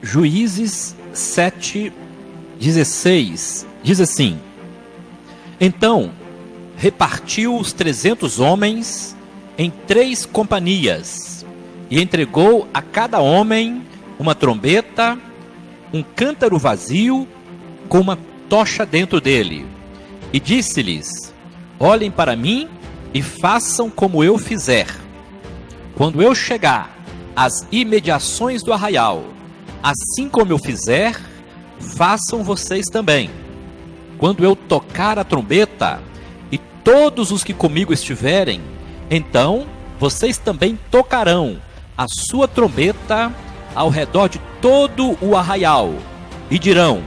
Juízes 7:16, diz assim: Então repartiu os 300 homens em 3 companhias, e entregou a cada homem uma trombeta, um cântaro vazio, com uma tocha dentro dele. E disse-lhes: Olhem para mim e façam como eu fizer. Quando eu chegar às imediações do arraial, assim como eu fizer, façam vocês também. Quando eu tocar a trombeta, e todos os que comigo estiverem, então vocês também tocarão a sua trombeta ao redor de todo o arraial, e dirão: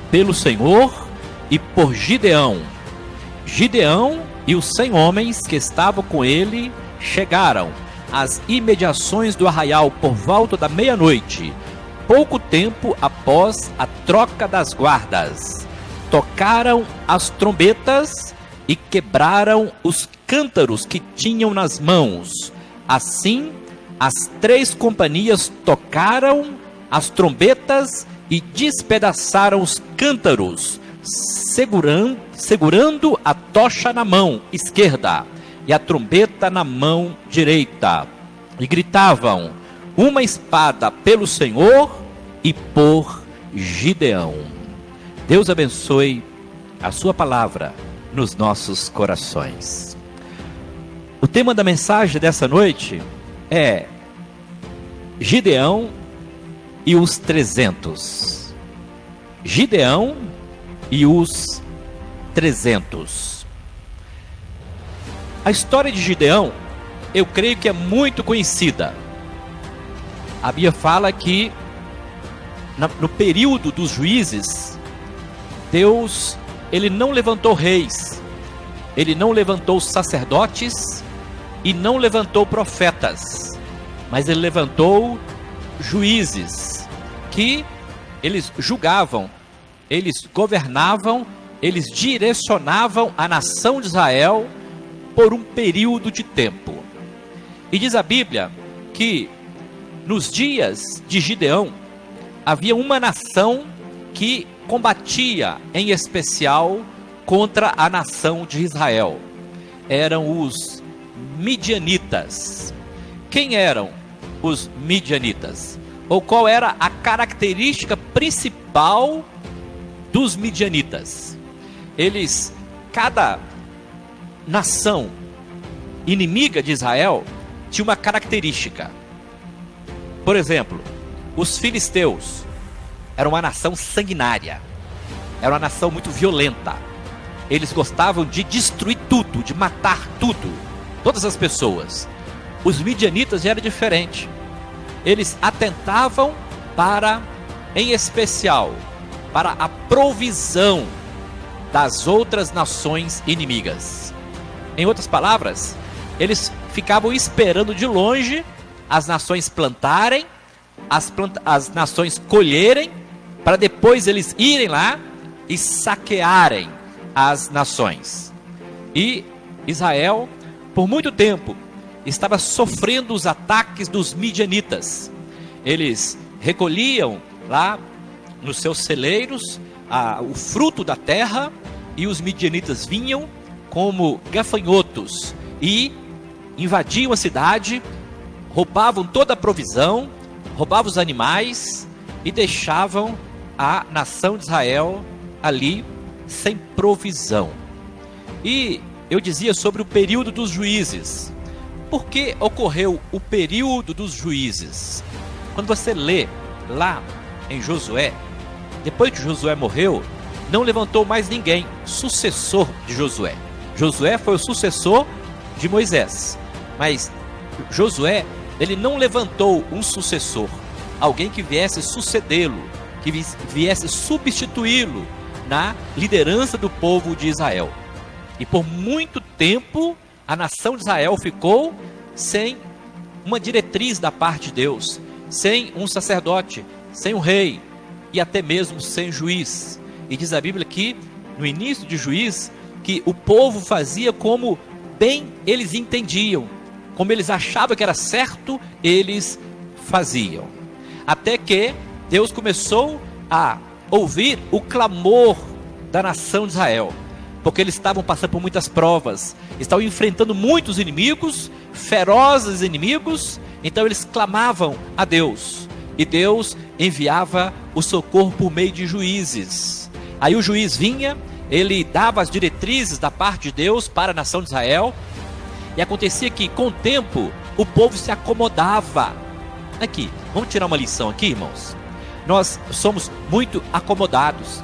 pelo Senhor e por Gideão. Gideão e os 100 homens que estavam com ele chegaram às imediações do arraial por volta da meia-noite, pouco tempo após a troca das guardas. Tocaram as trombetas e quebraram os cântaros que tinham nas mãos. Assim, as 3 companhias tocaram as trombetas e despedaçaram os cântaros, segurando a tocha na mão esquerda e a trombeta na mão direita, e gritavam: uma espada pelo Senhor e por Gideão. Deus abençoe a sua palavra nos nossos corações. O tema da mensagem dessa noite é Gideão e os 300. Gideão e os 300. A história de Gideão, eu creio que é muito conhecida. A Bíblia fala que no período dos juízes, Deus, ele não levantou reis, ele não levantou sacerdotes e não levantou profetas, mas ele levantou juízes que eles julgavam, eles governavam, eles direcionavam a nação de Israel por um período de tempo. E diz a Bíblia que nos dias de Gideão havia uma nação que combatia em especial contra a nação de Israel. Eram os midianitas. Quem eram os midianitas? Ou qual era a característica principal dos midianitas? Cada nação inimiga de Israel tinha uma característica. Por exemplo, os filisteus eram uma nação sanguinária, era uma nação muito violenta. Eles gostavam de destruir tudo, de matar tudo, todas as pessoas. Os midianitas já era diferente. Eles atentavam em especial, para a provisão das outras nações inimigas. Em outras palavras, eles ficavam esperando de longe as nações plantarem, as nações colherem, para depois eles irem lá e saquearem as nações. E Israel, por muito tempo, estava sofrendo os ataques dos midianitas. Eles recolhiam lá nos seus celeiros o fruto da terra, e os midianitas vinham como gafanhotos e invadiam a cidade, roubavam toda a provisão, roubavam os animais e deixavam a nação de Israel ali sem provisão. E eu dizia sobre o período dos juízes. Por que ocorreu o período dos juízes? Quando você lê lá em Josué, depois que Josué morreu, não levantou mais ninguém sucessor de Josué. Josué foi o sucessor de Moisés, mas Josué, ele não levantou um sucessor, alguém que viesse sucedê-lo, que viesse substituí-lo na liderança do povo de Israel. E por muito tempo a nação de Israel ficou sem uma diretriz da parte de Deus, sem um sacerdote, sem um rei e até mesmo sem juiz. E diz a Bíblia que no início de Juízes, que o povo fazia como bem eles entendiam, como eles achavam que era certo, eles faziam. Até que Deus começou a ouvir o clamor da nação de Israel, porque eles estavam passando por muitas provas, estavam enfrentando muitos inimigos, ferozes inimigos. Então eles clamavam a Deus, e Deus enviava o socorro por meio de juízes. Aí o juiz vinha, ele dava as diretrizes da parte de Deus para a nação de Israel, e acontecia que com o tempo o povo se acomodava. Aqui, vamos tirar uma lição aqui, irmãos. Nós somos muito acomodados.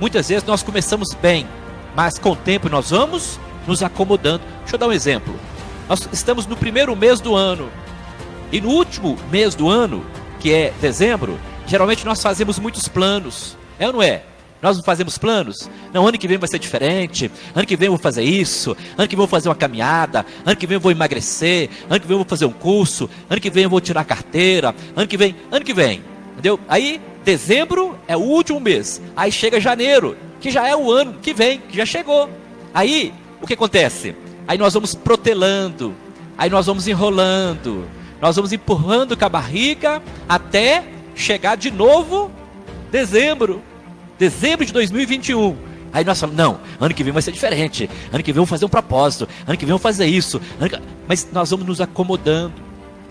Muitas vezes nós começamos bem, mas com o tempo nós vamos nos acomodando. Deixa eu dar um exemplo. Nós estamos no primeiro mês do ano, e no último mês do ano, que é dezembro, geralmente nós fazemos muitos planos. É ou não é? Nós não fazemos planos? Não, ano que vem vai ser diferente, ano que vem eu vou fazer isso, ano que vem eu vou fazer uma caminhada, ano que vem eu vou emagrecer, ano que vem eu vou fazer um curso, ano que vem eu vou tirar a carteira, ano que vem, entendeu? Aí, dezembro é o último mês, aí chega janeiro, que já é o ano que vem, que já chegou. Aí, o que acontece? Aí nós vamos protelando, aí nós vamos enrolando, nós vamos empurrando com a barriga até chegar de novo dezembro de 2021. Aí nós falamos, não, ano que vem vai ser diferente, ano que vem eu vou fazer um propósito, ano que vem eu vou fazer isso, mas nós vamos nos acomodando.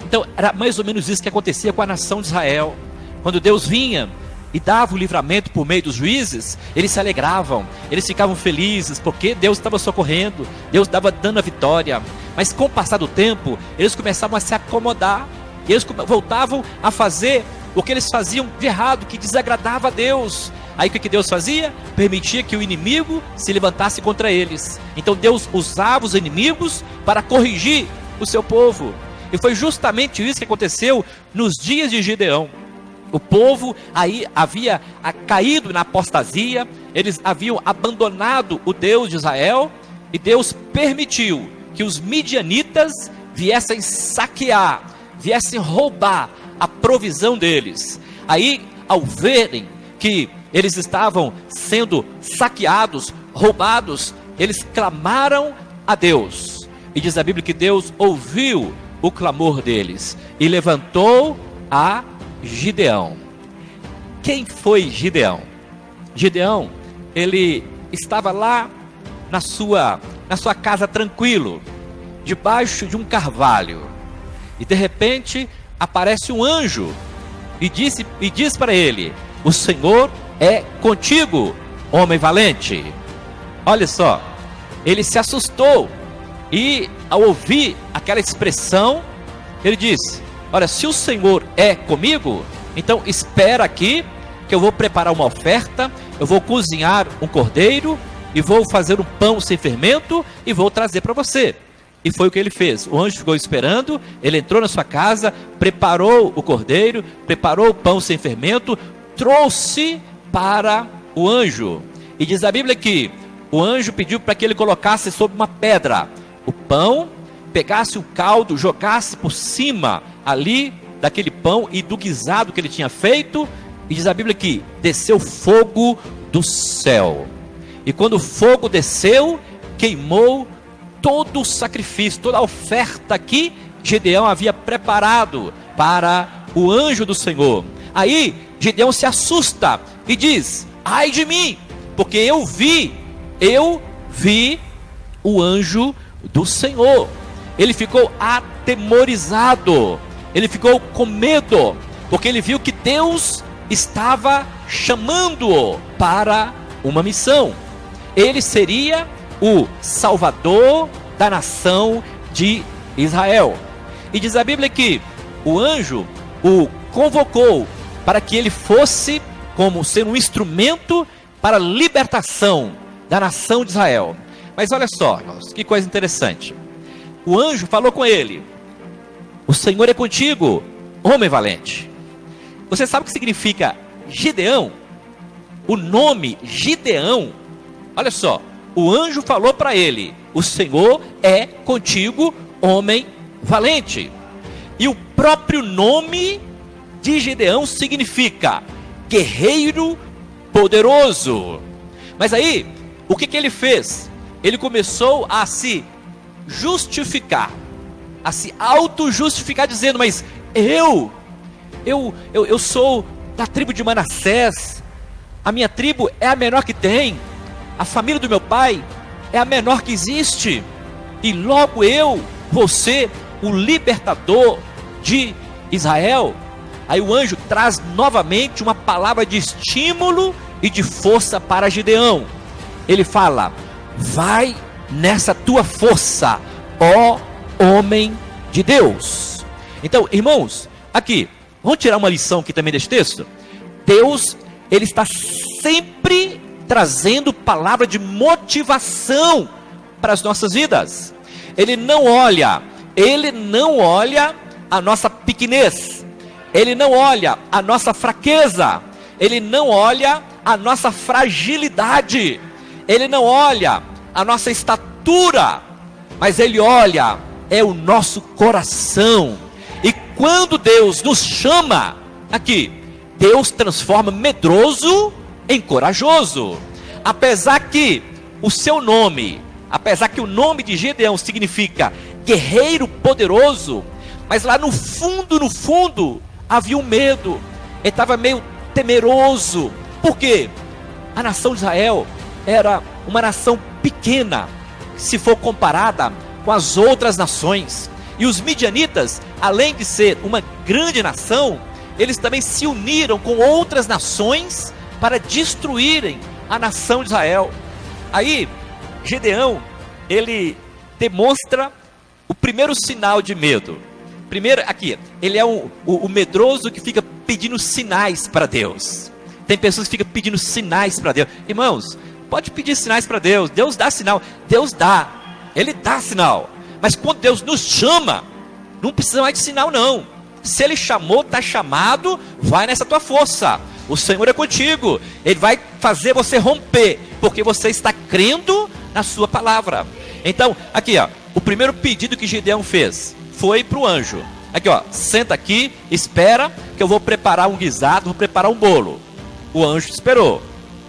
Então era mais ou menos isso que acontecia com a nação de Israel. Quando Deus vinha e dava o livramento por meio dos juízes, eles se alegravam, eles ficavam felizes, porque Deus estava socorrendo, Deus estava dando a vitória. Mas com o passar do tempo, eles começavam a se acomodar, e eles voltavam a fazer o que eles faziam de errado, que desagradava a Deus. Aí o que Deus fazia? Permitia que o inimigo se levantasse contra eles. Então Deus usava os inimigos para corrigir o seu povo. E foi justamente isso que aconteceu nos dias de Gideão. O povo aí havia caído na apostasia, eles haviam abandonado o Deus de Israel, e Deus permitiu que os midianitas viessem saquear, viessem roubar a provisão deles. Aí, ao verem que eles estavam sendo saqueados, roubados, eles clamaram a Deus. E diz a Bíblia que Deus ouviu o clamor deles e levantou a Gideão. Quem foi Gideão? Gideão, ele estava lá na sua casa tranquilo, debaixo de um carvalho, e de repente aparece um anjo e diz para ele: o Senhor é contigo, homem valente. Olha só, ele se assustou, e ao ouvir aquela expressão, ele disse: olha, se o Senhor é comigo, então espera aqui, que eu vou preparar uma oferta, eu vou cozinhar um cordeiro, e vou fazer um pão sem fermento, e vou trazer para você. E foi o que ele fez. O anjo ficou esperando, ele entrou na sua casa, preparou o cordeiro, preparou o pão sem fermento, trouxe para o anjo. E diz a Bíblia que o anjo pediu para que ele colocasse sobre uma pedra o pão, pegasse o caldo, jogasse por cima ali daquele pão e do guisado que ele tinha feito. E diz a Bíblia que desceu fogo do céu, e quando o fogo desceu, queimou todo o sacrifício, toda a oferta que Gideão havia preparado para o anjo do Senhor. Aí Gideão se assusta e diz: ai de mim, porque eu vi o anjo do Senhor. Ele ficou atemorizado, ele ficou com medo, porque ele viu que Deus estava chamando-o para uma missão. Ele seria o Salvador da nação de Israel. E diz a Bíblia que o anjo o convocou para que ele fosse como ser um instrumento para a libertação da nação de Israel. Mas olha só, irmãos, que coisa interessante. O anjo falou com ele: o Senhor é contigo, homem valente. Você sabe o que significa Gideão? O nome Gideão, olha só, o anjo falou para ele: o Senhor é contigo, homem valente. E o próprio nome de Gideão significa guerreiro poderoso. Mas aí, o que ele fez? Ele começou a se justificar, a se auto-justificar, dizendo: mas eu sou da tribo de Manassés, a minha tribo é a menor que tem, a família do meu pai é a menor que existe, e logo eu vou ser o libertador de Israel. Aí o anjo traz novamente uma palavra de estímulo e de força para Gideão. Ele fala: vai nessa tua força, ó homem de Deus. Então, irmãos, aqui, vamos tirar uma lição aqui também desse texto. Deus, ele está sempre trazendo palavra de motivação para as nossas vidas. Ele não olha a nossa pequenez, ele não olha a nossa fraqueza, ele não olha a nossa fragilidade, ele não olha a nossa estatura, mas ele olha o nosso coração. E quando Deus nos chama aqui, Deus transforma medroso em corajoso. Apesar que o seu nome, apesar que o nome de Gideão significa guerreiro poderoso, mas lá no fundo havia um medo. Ele estava meio temeroso. Por quê? A nação de Israel era uma nação pequena, se for comparada com as outras nações. E os midianitas, além de ser uma grande nação, eles também se uniram com outras nações para destruírem a nação de Israel. Aí, Gideão, ele demonstra o primeiro sinal de medo. Primeiro, aqui, ele é o medroso que fica pedindo sinais para Deus. Tem pessoas que ficam pedindo sinais para Deus. Irmãos, pode pedir sinais para Deus. Deus dá sinal. Deus dá. Ele dá sinal. Mas quando Deus nos chama, não precisa mais de sinal não. Se Ele chamou, está chamado, vai nessa tua força. O Senhor é contigo. Ele vai fazer você romper, porque você está crendo na sua palavra. Então, aqui ó, o primeiro pedido que Gideão fez foi para o anjo. Aqui ó, senta aqui, espera que eu vou preparar um guisado, vou preparar um bolo. O anjo esperou.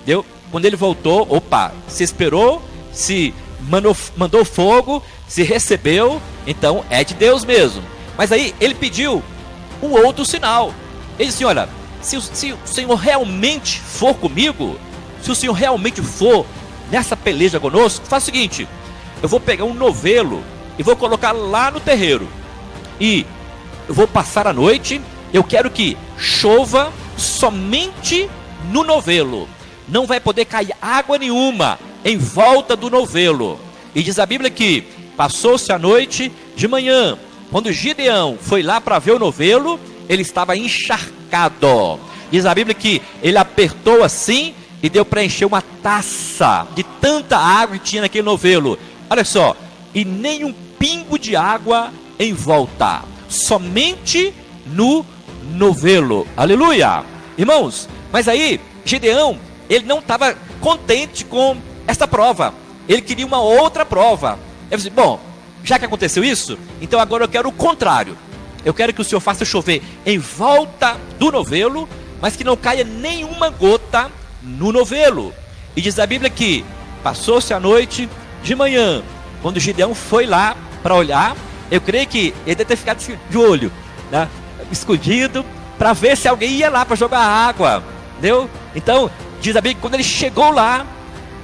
Deu? Quando ele voltou, opa, se esperou, se mandou fogo, se recebeu, então é de Deus mesmo. Mas aí ele pediu um outro sinal. Ele disse: olha, se o Senhor realmente for comigo, se o Senhor realmente for nessa peleja conosco, faz o seguinte: eu vou pegar um novelo e vou colocar lá no terreiro, e eu vou passar a noite. Eu quero que chova somente no novelo, não vai poder cair água nenhuma em volta do novelo. E diz a Bíblia que passou-se a noite, de manhã, quando Gideão foi lá para ver o novelo, ele estava encharcado. Diz a Bíblia que ele apertou assim e deu para encher uma taça de tanta água que tinha naquele novelo. Olha só, e nem um pingo de água em volta, somente no novelo. Aleluia! Irmãos, mas aí Gideão, ele não estava contente com essa prova. Ele queria uma outra prova. Ele disse: bom, já que aconteceu isso, então agora eu quero o contrário. Eu quero que o Senhor faça chover em volta do novelo, mas que não caia nenhuma gota no novelo. E diz a Bíblia que passou-se a noite, de manhã, quando Gideão foi lá para olhar, eu creio que ele deve ter ficado de olho, né, escondido, para ver se alguém ia lá para jogar água, entendeu? Então, diz a Bíblia que quando ele chegou lá,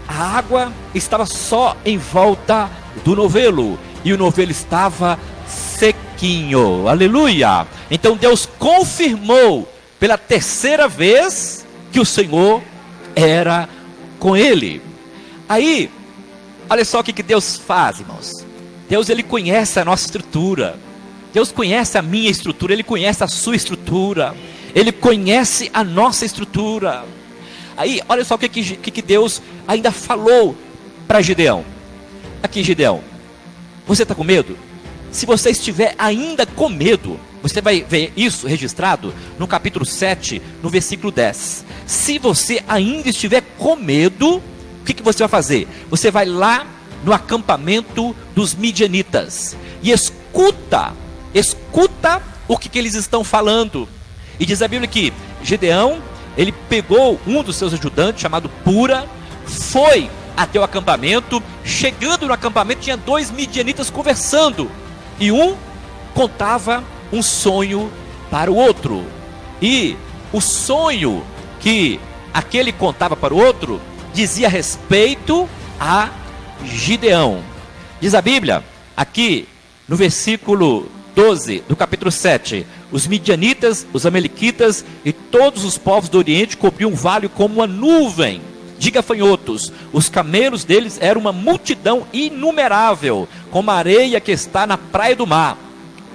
a água estava só em volta do novelo, e o novelo estava sequinho. Aleluia! Então Deus confirmou pela terceira vez que o Senhor era com ele. Aí, olha só o que Deus faz, irmãos. Deus, ele conhece a nossa estrutura. Deus conhece a minha estrutura, ele conhece a sua estrutura, ele conhece a nossa estrutura. Aí, olha só o que Deus ainda falou para Gideão. Aqui, Gideão, você está com medo? Se você estiver ainda com medo, você vai ver isso registrado no capítulo 7, no versículo 10. Se você ainda estiver com medo, o que você vai fazer? Você vai lá no acampamento dos midianitas e escuta o que eles estão falando. E diz a Bíblia que Gideão, ele pegou um dos seus ajudantes, chamado Pura, foi até o acampamento. Chegando no acampamento, tinha 2 midianitas conversando, e um contava um sonho para o outro. E o sonho que aquele contava para o outro dizia respeito a Gideão. Diz a Bíblia, aqui no versículo 12 do capítulo 7, os midianitas, os amalequitas e todos os povos do Oriente cobriam o vale como uma nuvem de gafanhotos. Os camelos deles eram uma multidão inumerável, como a areia que está na praia do mar.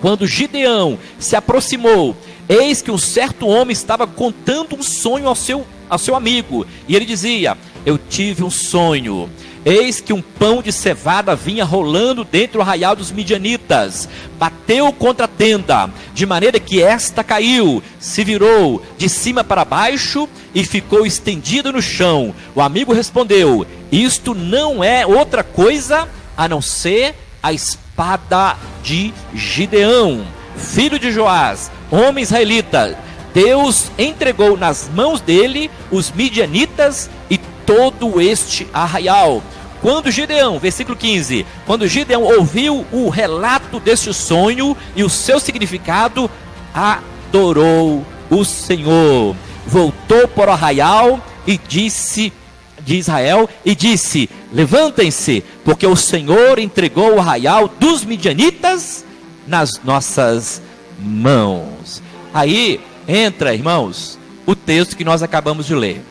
Quando Gideão se aproximou, eis que um certo homem estava contando um sonho ao seu amigo, e ele dizia: eu tive um sonho. Eis que um pão de cevada vinha rolando dentro do arraial dos midianitas, bateu contra a tenda, de maneira que esta caiu, se virou de cima para baixo e ficou estendida no chão. O amigo respondeu: isto não é outra coisa a não ser a espada de Gideão, filho de Joás, homem israelita. Deus entregou nas mãos dele os midianitas e todo este arraial. Quando Gideão, versículo 15, quando Gideão ouviu o relato deste sonho e o seu significado, adorou o Senhor. Voltou para o arraial e disse, de Israel, e disse: levantem-se, porque o Senhor entregou o arraial dos midianitas nas nossas mãos. Aí entra, irmãos, o texto que nós acabamos de ler.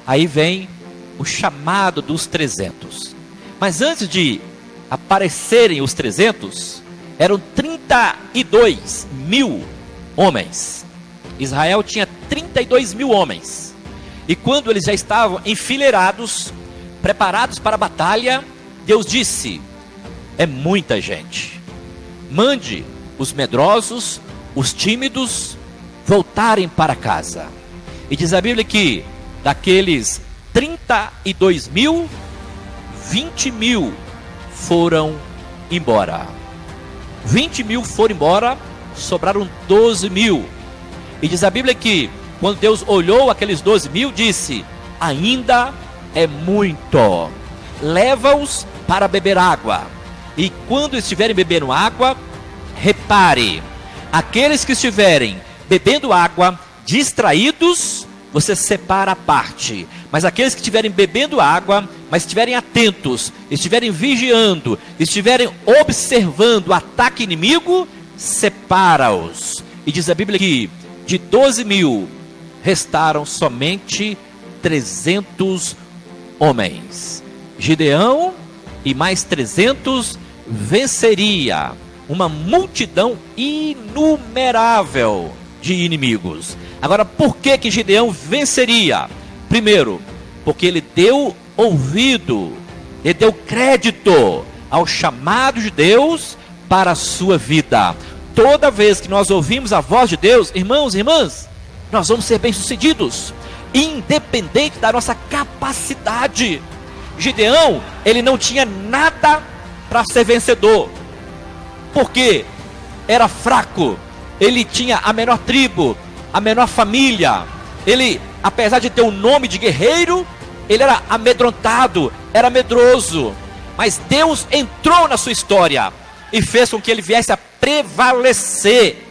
Aí vem o chamado dos 300. Mas antes de aparecerem os 300, eram 32 mil homens. Israel tinha 32 mil homens. E quando eles já estavam enfileirados, preparados para a batalha, Deus disse: é muita gente. Mande os medrosos, os tímidos, voltarem para casa. E diz a Bíblia que daqueles 32 mil, 20 mil foram embora. 20 mil foram embora, sobraram 12 mil. E diz a Bíblia que quando Deus olhou aqueles 12 mil, disse: ainda é muito, leva-os para beber água. E quando estiverem bebendo água, repare, aqueles que estiverem bebendo água distraídos, você separa a parte. Mas aqueles que estiverem bebendo água, mas estiverem atentos, estiverem vigiando, estiverem observando o ataque inimigo, separa-os. E diz a Bíblia que de 12 mil, restaram somente 300 homens. Gideão e mais 300 venceria uma multidão inumerável de inimigos. Agora, por que Gideão venceria? Primeiro, porque ele deu ouvido, ele deu crédito ao chamado de Deus para a sua vida. Toda vez que nós ouvimos a voz de Deus, irmãos e irmãs, nós vamos ser bem-sucedidos, independente da nossa capacidade. Gideão, ele não tinha nada para ser vencedor, porque era fraco, ele tinha a menor tribo, a menor família. Ele, apesar de ter o nome de guerreiro, ele era amedrontado, era medroso. Mas Deus entrou na sua história e fez com que ele viesse a prevalecer.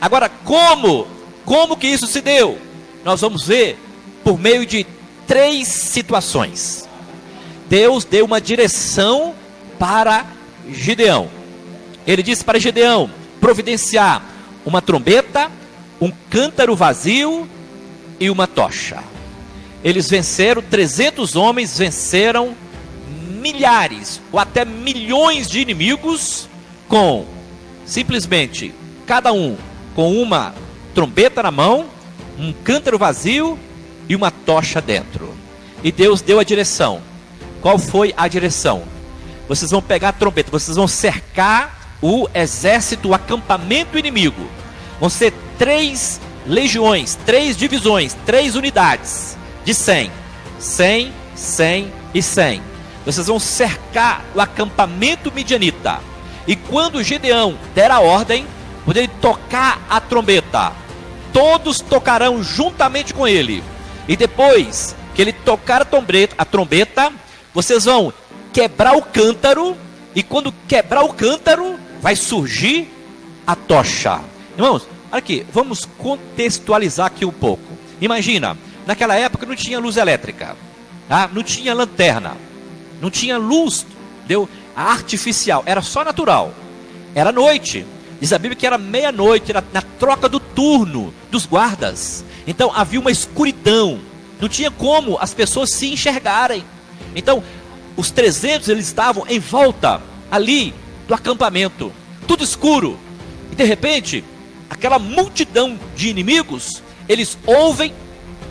Agora, como que isso se deu? Nós vamos ver por meio de 3 situações. Deus deu uma direção para Gideão. Ele disse para Gideão providenciar uma trombeta, um cântaro vazio e uma tocha. Eles venceram, 300 homens venceram milhares ou até milhões de inimigos com simplesmente cada um com uma trombeta na mão, um cântaro vazio e uma tocha dentro. E Deus deu a direção. Qual foi a direção? Vocês vão pegar a trombeta, vocês vão cercar o exército, o acampamento inimigo. Vão ser 3 legiões, 3 divisões, 3 unidades de 100, 100, 100 e 100. Vocês vão cercar o acampamento midianita. E quando Gideão der a ordem, quando ele tocar a trombeta, todos tocarão juntamente com ele. E depois que ele tocar a trombeta, vocês vão quebrar o cântaro. E quando quebrar o cântaro, vai surgir a tocha. Irmãos, olha aqui, vamos contextualizar aqui um pouco. Imagina, naquela época não tinha luz elétrica, tá? Não tinha lanterna, não tinha luz, artificial, era só natural. Era noite, diz a Bíblia que era meia-noite, na troca do turno dos guardas. Então havia uma escuridão, não tinha como as pessoas se enxergarem. Então os 300 eles estavam em volta ali do acampamento, tudo escuro. E de repente, aquela multidão de inimigos, eles ouvem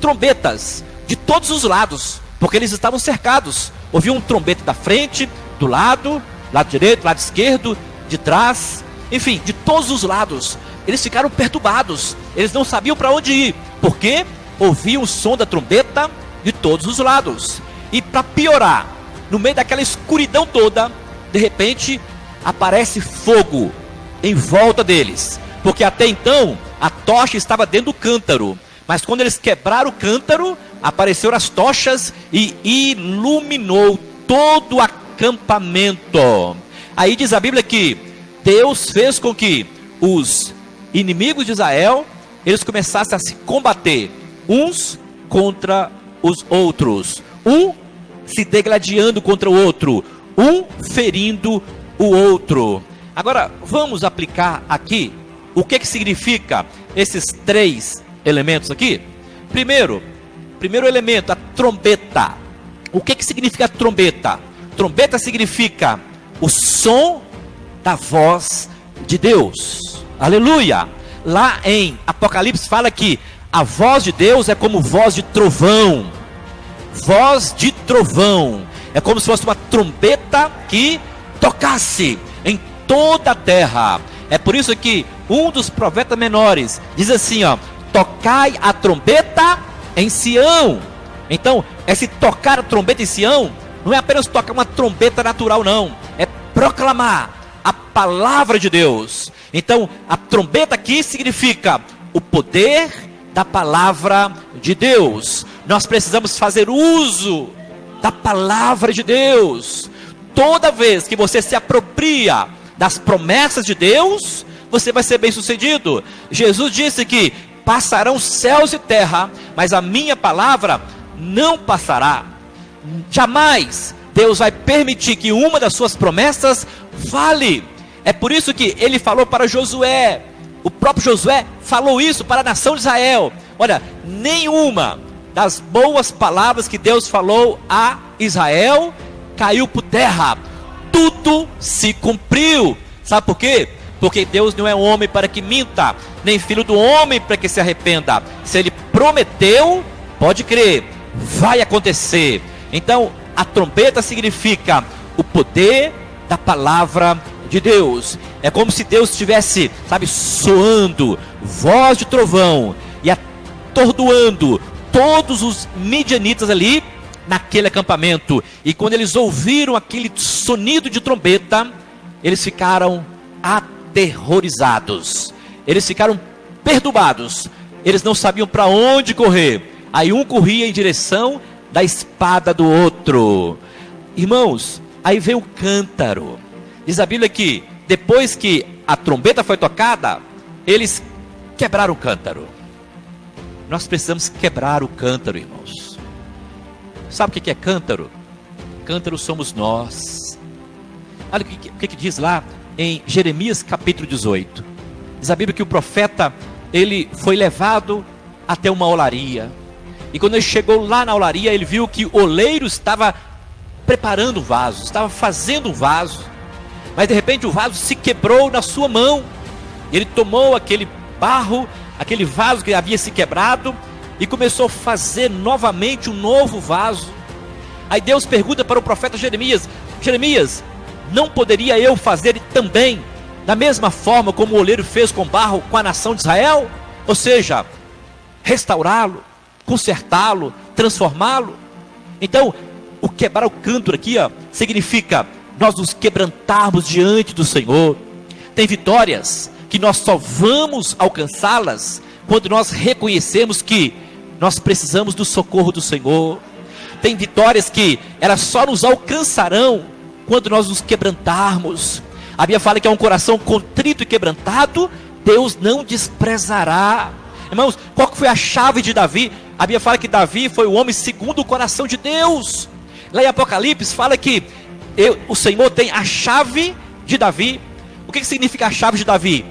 trombetas de todos os lados, porque eles estavam cercados. Ouviam um trombeta da frente, do lado direito, lado esquerdo, de trás, enfim, de todos os lados. Eles ficaram perturbados, eles não sabiam para onde ir, porque ouviam o som da trombeta de todos os lados. E para piorar, no meio daquela escuridão toda, de repente aparece fogo em volta deles, porque até então a tocha estava dentro do cântaro, mas quando eles quebraram o cântaro, apareceram as tochas e iluminou todo o acampamento. Aí diz a Bíblia que Deus fez com que os inimigos de Israel, eles começassem a se combater uns contra os outros, um se degladiando contra o outro, um ferindo o outro. Agora vamos aplicar aqui o que significa esses 3 elementos aqui. Primeiro elemento, a trombeta. O que significa trombeta? Trombeta significa o som da voz de Deus. Aleluia! Lá em Apocalipse fala que a voz de Deus é como voz de trovão. Voz de trovão. É como se fosse uma trombeta que tocasse em toda a terra. É por isso que um dos profetas menores diz assim, ó: tocai a trombeta em Sião. Então, esse tocar a trombeta em Sião não é apenas tocar uma trombeta natural, não. É proclamar a palavra de Deus. Então, a trombeta aqui significa o poder da palavra de Deus. Nós precisamos fazer uso da palavra de Deus. Toda vez que você se apropria das promessas de Deus, você vai ser bem sucedido. Jesus disse que passarão céus e terra, mas a minha palavra não passará. Jamais Deus vai permitir que uma das suas promessas fale. É por isso que ele falou para Josué, o próprio Josué falou isso para a nação de Israel: olha, nenhuma das boas palavras que Deus falou a Israel caiu por terra, tudo se cumpriu. Sabe por quê? Porque Deus não é homem para que minta, nem filho do homem para que se arrependa. Se ele prometeu, pode crer, vai acontecer. Então a trombeta significa o poder da palavra de Deus. É como se Deus estivesse, soando voz de trovão e atordoando todos os midianitas ali naquele acampamento. E quando eles ouviram aquele sonido de trombeta, eles ficaram aterrorizados, eles ficaram perturbados, eles não sabiam para onde correr. Aí um corria em direção da espada do outro. Irmãos, aí veio o cântaro. Diz a Bíblia que depois que a trombeta foi tocada, eles quebraram o cântaro. Nós precisamos quebrar o cântaro, irmãos. Sabe o que é cântaro? Cântaro somos nós. Olha o que diz lá em Jeremias capítulo 18. Diz a Bíblia que o profeta, ele foi levado até uma olaria. E quando ele chegou lá na olaria, ele viu que o oleiro estava preparando um vaso, estava fazendo um vaso. Mas de repente o vaso se quebrou na sua mão. Ele tomou aquele barro, aquele vaso que havia se quebrado, e começou a fazer novamente um novo vaso. Aí Deus pergunta para o profeta Jeremias: Jeremias, não poderia eu fazer também da mesma forma como o oleiro fez com barro com a nação de Israel? Ou seja, restaurá-lo, consertá-lo, transformá-lo. Então, o quebrar o cântaro aqui, significa nós nos quebrantarmos diante do Senhor. Tem vitórias que nós só vamos alcançá-las quando nós reconhecemos que nós precisamos do socorro do Senhor. Tem vitórias que elas só nos alcançarão quando nós nos quebrantarmos. A Bíblia fala que é um coração contrito e quebrantado, Deus não desprezará. Irmãos, qual que foi a chave de Davi? A Bíblia fala que Davi foi o homem segundo o coração de Deus. Lá em Apocalipse fala que o Senhor tem a chave de Davi. O que significa a chave de Davi?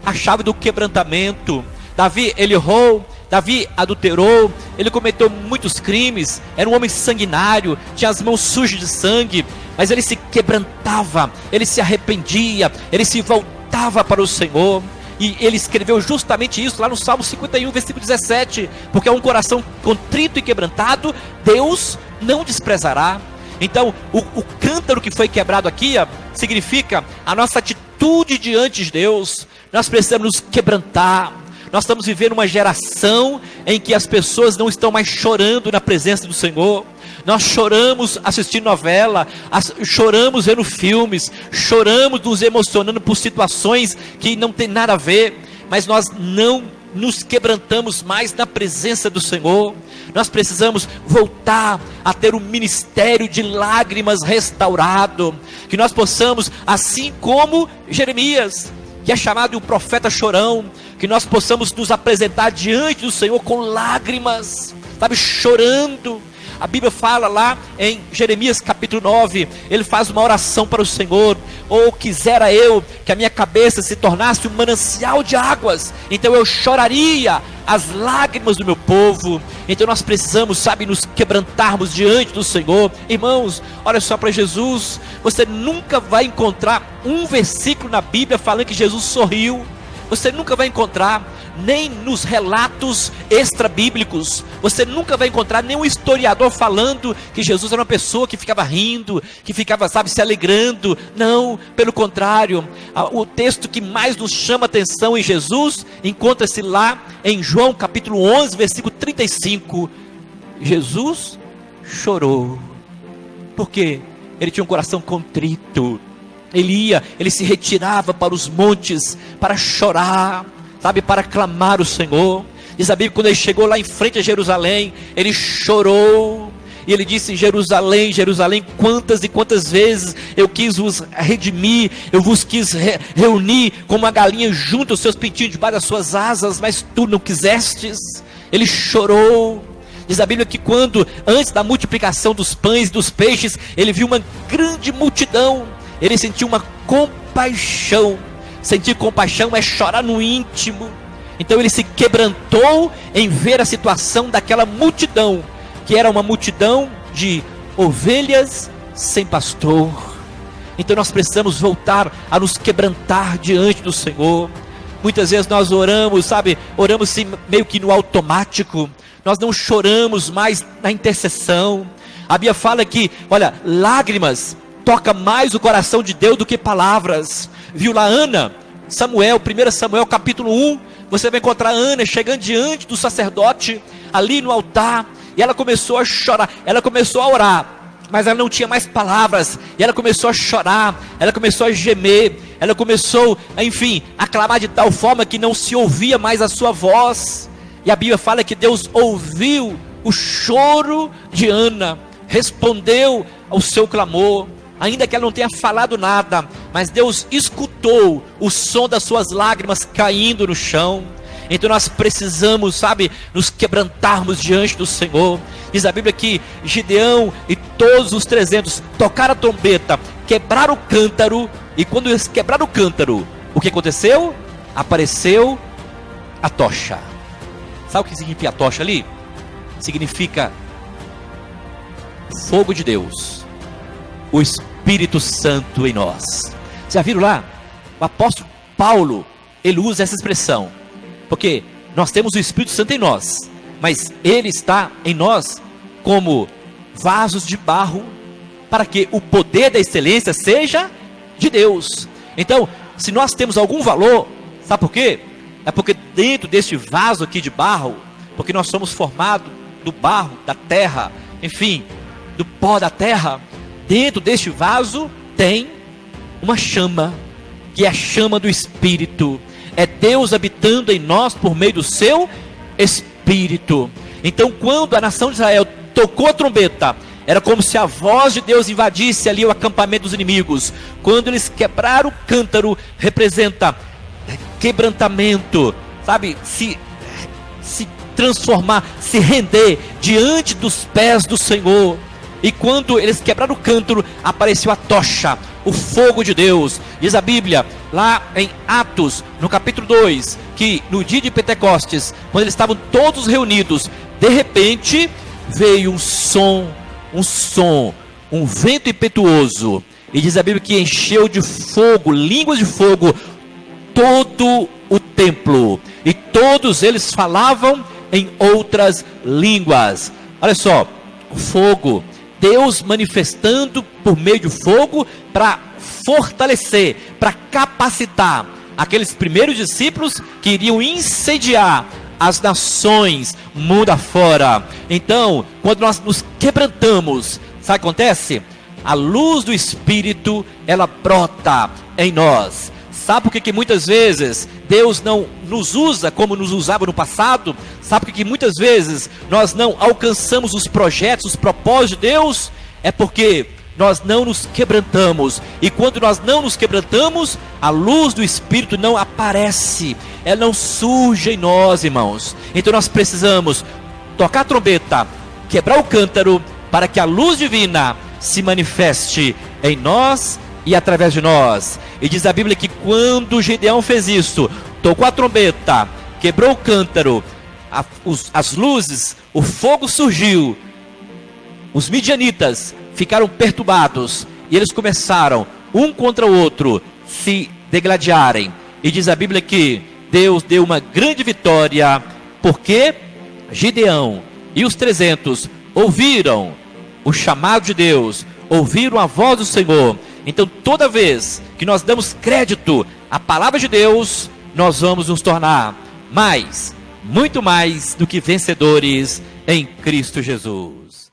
A chave do quebrantamento. Davi, ele errou, Davi adulterou, ele cometeu muitos crimes, era um homem sanguinário, tinha as mãos sujas de sangue, mas ele se quebrantava, ele se arrependia, ele se voltava para o Senhor. E ele escreveu justamente isso lá no Salmo 51, versículo 17, porque é um coração contrito e quebrantado, Deus não desprezará. Então, o cântaro que foi quebrado aqui, significa a nossa atitude diante de Deus. Nós precisamos nos quebrantar. Nós estamos vivendo uma geração em que as pessoas não estão mais chorando na presença do Senhor. Nós choramos assistindo novela, choramos vendo filmes, choramos nos emocionando por situações que não tem nada a ver, mas nós não nos quebrantamos mais na presença do Senhor. Nós precisamos voltar a ter um ministério de lágrimas restaurado, que nós possamos, assim como Jeremias, que é chamado de um profeta chorão, que nós possamos nos apresentar diante do Senhor com lágrimas, sabe, chorando. A Bíblia fala lá em Jeremias capítulo 9, ele faz uma oração para o Senhor: ou quisera eu que a minha cabeça se tornasse um manancial de águas, então eu choraria as lágrimas do meu povo. Então nós precisamos, sabe, nos quebrantarmos diante do Senhor. Irmãos, olha só para Jesus, você nunca vai encontrar um versículo na Bíblia falando que Jesus sorriu. Você nunca vai encontrar, nem nos relatos extra-bíblicos, você nunca vai encontrar nenhum historiador falando que Jesus era uma pessoa que ficava rindo, que ficava, sabe, se alegrando. Não, pelo contrário, o texto que mais nos chama atenção em Jesus, encontra-se lá em João capítulo 11, versículo 35, Jesus chorou, porque ele tinha um coração contrito. Ele se retirava para os montes para chorar, sabe, para clamar o Senhor. Diz a Bíblia, quando ele chegou lá em frente a Jerusalém, ele chorou, e ele disse: Jerusalém, Jerusalém, quantas e quantas vezes eu quis vos redimir, eu vos quis reunir como uma galinha junto aos seus pintinhos debaixo das suas asas, mas tu não quisestes. Ele chorou. Diz a Bíblia que quando, antes da multiplicação dos pães e dos peixes, ele viu uma grande multidão, ele sentiu uma compaixão. Sentir compaixão é chorar no íntimo. Então ele se quebrantou em ver a situação daquela multidão, que era uma multidão de ovelhas sem pastor. Então nós precisamos voltar a nos quebrantar diante do Senhor. Muitas vezes nós oramos, sabe, oramos assim, meio que no automático. Nós não choramos mais na intercessão. A Bíblia fala que, olha, lágrimas toca mais o coração de Deus do que palavras. Viu lá Ana, Samuel, 1 Samuel capítulo 1, você vai encontrar Ana chegando diante do sacerdote, ali no altar, e ela começou a chorar, ela começou a orar, mas ela não tinha mais palavras, e ela começou a chorar, ela começou a gemer, ela começou, enfim, a clamar de tal forma que não se ouvia mais a sua voz. E a Bíblia fala que Deus ouviu o choro de Ana, respondeu ao seu clamor, ainda que ela não tenha falado nada, mas Deus escutou o som das suas lágrimas caindo no chão. Então nós precisamos, sabe, nos quebrantarmos diante do Senhor. Diz a Bíblia que Gideão e todos os 300 tocaram a trombeta, quebraram o cântaro, e quando eles quebraram o cântaro, o que aconteceu? Apareceu a tocha. Sabe o que significa a tocha ali? Significa fogo de Deus, o Espírito Santo em nós. Já viram lá? O apóstolo Paulo, ele usa essa expressão, porque nós temos o Espírito Santo em nós, mas ele está em nós como vasos de barro, para que o poder da excelência seja de Deus. Então, se nós temos algum valor, sabe por quê? É porque dentro deste vaso aqui de barro, porque nós somos formados do barro, da terra, enfim, do pó da terra, dentro deste vaso tem uma chama, que é a chama do Espírito. É Deus habitando em nós por meio do seu Espírito. Então quando a nação de Israel tocou a trombeta, era como se a voz de Deus invadisse ali o acampamento dos inimigos. Quando eles quebraram o cântaro, representa quebrantamento, sabe, se se transformar, se render diante dos pés do Senhor. E quando eles quebraram o cântaro, apareceu a tocha, o fogo de Deus. Diz a Bíblia, lá em Atos, no capítulo 2, que no dia de Pentecostes, quando eles estavam todos reunidos, de repente veio um vento impetuoso. E diz a Bíblia que encheu de fogo, línguas de fogo, todo o templo. E todos eles falavam em outras línguas. Olha só, o fogo, Deus manifestando por meio de fogo para fortalecer, para capacitar aqueles primeiros discípulos que iriam incendiar as nações, mundo afora. Então, quando nós nos quebrantamos, sabe o que acontece? A luz do Espírito, ela brota em nós. Sabe por que muitas vezes Deus não nos usa como nos usava no passado? Sabe por que muitas vezes nós não alcançamos os projetos, os propósitos de Deus? É porque nós não nos quebrantamos. E quando nós não nos quebrantamos, a luz do Espírito não aparece. Ela não surge em nós, irmãos. Então nós precisamos tocar a trombeta, quebrar o cântaro, para que a luz divina se manifeste em nós e através de nós. E diz a Bíblia que quando Gideão fez isso, tocou a trombeta, quebrou o cântaro, as luzes, o fogo surgiu, os midianitas ficaram perturbados, e eles começaram, um contra o outro, se degladiarem. E diz a Bíblia que Deus deu uma grande vitória, porque Gideão e os 300 ouviram o chamado de Deus, ouviram a voz do Senhor. Então toda vez que nós damos crédito à palavra de Deus, nós vamos nos tornar mais, muito mais do que vencedores em Cristo Jesus.